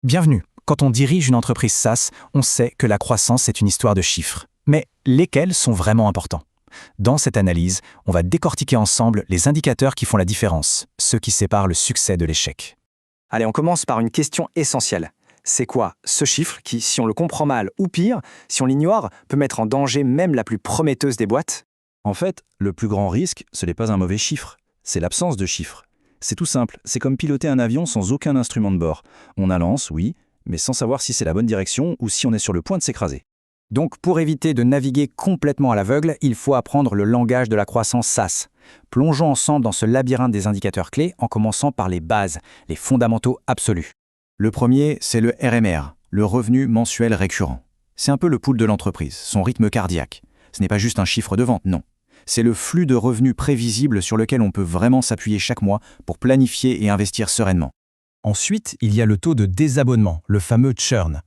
Bienvenue. Quand on dirige une entreprise SaaS, on sait que la croissance est une histoire de chiffres. Mais lesquels sont vraiment importants? Dans cette analyse, on va décortiquer ensemble les indicateurs qui font la différence, ceux qui séparent le succès de l'échec. Allez, on commence par une question essentielle. C'est quoi ce chiffre qui, si on le comprend mal ou pire, si on l'ignore, peut mettre en danger même la plus prometteuse des boîtes? En fait, le plus grand risque, ce n'est pas un mauvais chiffre, c'est l'absence de chiffres. C'est tout simple, c'est comme piloter un avion sans aucun instrument de bord. On a lance, oui, mais sans savoir si c'est la bonne direction ou si on est sur le point de s'écraser. Donc, pour éviter de naviguer complètement à l'aveugle, il faut apprendre le langage de la croissance SaaS. Plongeons ensemble dans ce labyrinthe des indicateurs clés en commençant par les bases, les fondamentaux absolus. Le premier, c'est le RMR, le revenu mensuel récurrent. C'est un peu le pouls de l'entreprise, son rythme cardiaque. Ce n'est pas juste un chiffre de vente, non. C'est le flux de revenus prévisible sur lequel on peut vraiment s'appuyer chaque mois pour planifier et investir sereinement. Ensuite, il y a le taux de désabonnement, le fameux churn.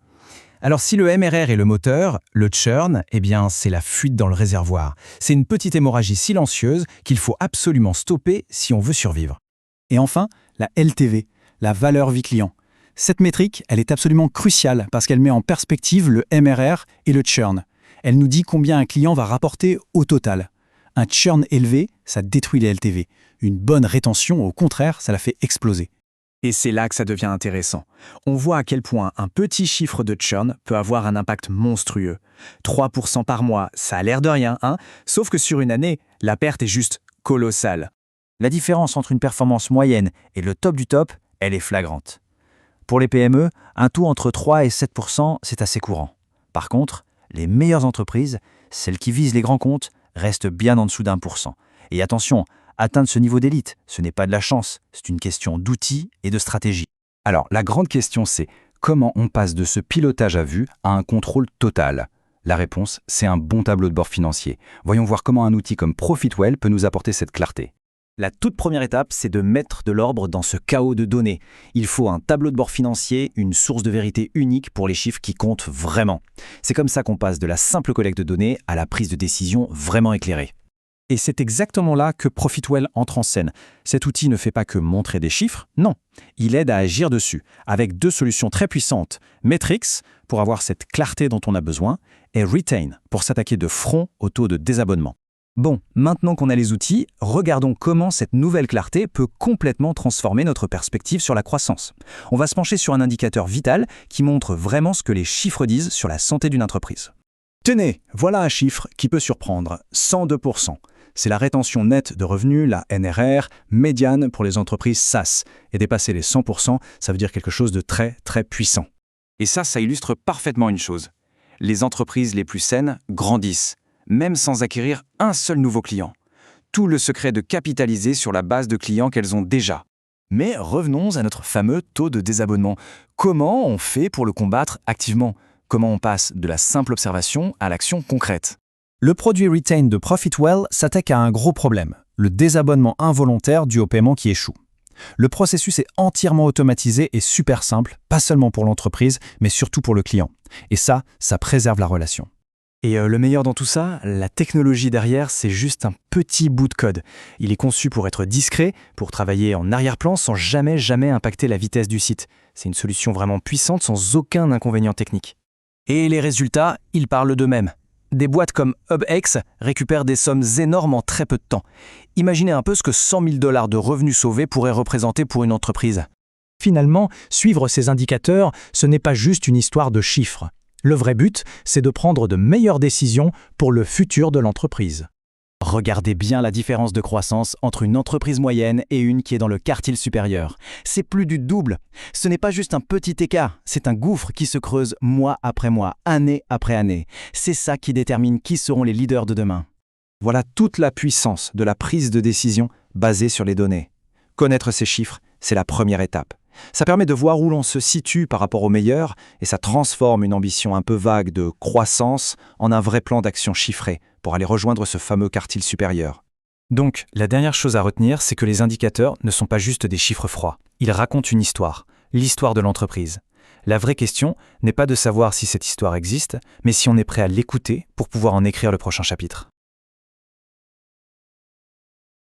Alors si le MRR est le moteur, le churn, c'est la fuite dans le réservoir. C'est une petite hémorragie silencieuse qu'il faut absolument stopper si on veut survivre. Et enfin, la LTV, la valeur vie client. Cette métrique, elle est absolument cruciale parce qu'elle met en perspective le MRR et le churn. Elle nous dit combien un client va rapporter au total. Un churn élevé, ça détruit les LTV. Une bonne rétention, au contraire, ça la fait exploser. Et c'est là que ça devient intéressant. On voit à quel point un petit chiffre de churn peut avoir un impact monstrueux. 3% par mois, ça a l'air de rien, hein? Sauf que sur une année, la perte est juste colossale. La différence entre une performance moyenne et le top du top, elle est flagrante. Pour les PME, un taux entre 3 et 7%, c'est assez courant. Par contre, les meilleures entreprises, celles qui visent les grands comptes, restent bien en dessous d'1%. Et attention, atteindre ce niveau d'élite, ce n'est pas de la chance, c'est une question d'outils et de stratégie. Alors, la grande question c'est, comment on passe de ce pilotage à vue à un contrôle total? La réponse, c'est un bon tableau de bord financier. Voyons voir comment un outil comme Profitwell peut nous apporter cette clarté. La toute première étape, c'est de mettre de l'ordre dans ce chaos de données. Il faut un tableau de bord financier, une source de vérité unique pour les chiffres qui comptent vraiment. C'est comme ça qu'on passe de la simple collecte de données à la prise de décision vraiment éclairée. Et c'est exactement là que Profitwell entre en scène. Cet outil ne fait pas que montrer des chiffres, non. Il aide à agir dessus, avec deux solutions très puissantes. Metrics, pour avoir cette clarté dont on a besoin, et Retain, pour s'attaquer de front au taux de désabonnement. Bon, maintenant qu'on a les outils, regardons comment cette nouvelle clarté peut complètement transformer notre perspective sur la croissance. On va se pencher sur un indicateur vital qui montre vraiment ce que les chiffres disent sur la santé d'une entreprise. Tenez, voilà un chiffre qui peut surprendre, 102%. C'est la rétention nette de revenus, la NRR, médiane pour les entreprises SaaS. Et dépasser les 100%, ça veut dire quelque chose de très, très puissant. Et ça illustre parfaitement une chose. Les entreprises les plus saines grandissent, même sans acquérir un seul nouveau client. Tout le secret de capitaliser sur la base de clients qu'elles ont déjà. Mais revenons à notre fameux taux de désabonnement. Comment on fait pour le combattre activement? Comment on passe de la simple observation à l'action concrète? Le produit Retain de Profitwell s'attaque à un gros problème, le désabonnement involontaire dû au paiement qui échoue. Le processus est entièrement automatisé et super simple, pas seulement pour l'entreprise, mais surtout pour le client. Et ça préserve la relation. Et le meilleur dans tout ça, la technologie derrière, c'est juste un petit bout de code. Il est conçu pour être discret, pour travailler en arrière-plan sans jamais impacter la vitesse du site. C'est une solution vraiment puissante sans aucun inconvénient technique. Et les résultats, ils parlent d'eux-mêmes. Des boîtes comme UbX récupèrent des sommes énormes en très peu de temps. Imaginez un peu ce que 100 000 $ de revenus sauvés pourraient représenter pour une entreprise. Finalement, suivre ces indicateurs, ce n'est pas juste une histoire de chiffres. Le vrai but, c'est de prendre de meilleures décisions pour le futur de l'entreprise. Regardez bien la différence de croissance entre une entreprise moyenne et une qui est dans le quartile supérieur. C'est plus du double. Ce n'est pas juste un petit écart, c'est un gouffre qui se creuse mois après mois, année après année. C'est ça qui détermine qui seront les leaders de demain. Voilà toute la puissance de la prise de décision basée sur les données. Connaître ces chiffres, c'est la première étape. Ça permet de voir où l'on se situe par rapport aux meilleurs et ça transforme une ambition un peu vague de croissance en un vrai plan d'action chiffré pour aller rejoindre ce fameux quartile supérieur. Donc, la dernière chose à retenir, c'est que les indicateurs ne sont pas juste des chiffres froids. Ils racontent une histoire, l'histoire de l'entreprise. La vraie question n'est pas de savoir si cette histoire existe, mais si on est prêt à l'écouter pour pouvoir en écrire le prochain chapitre.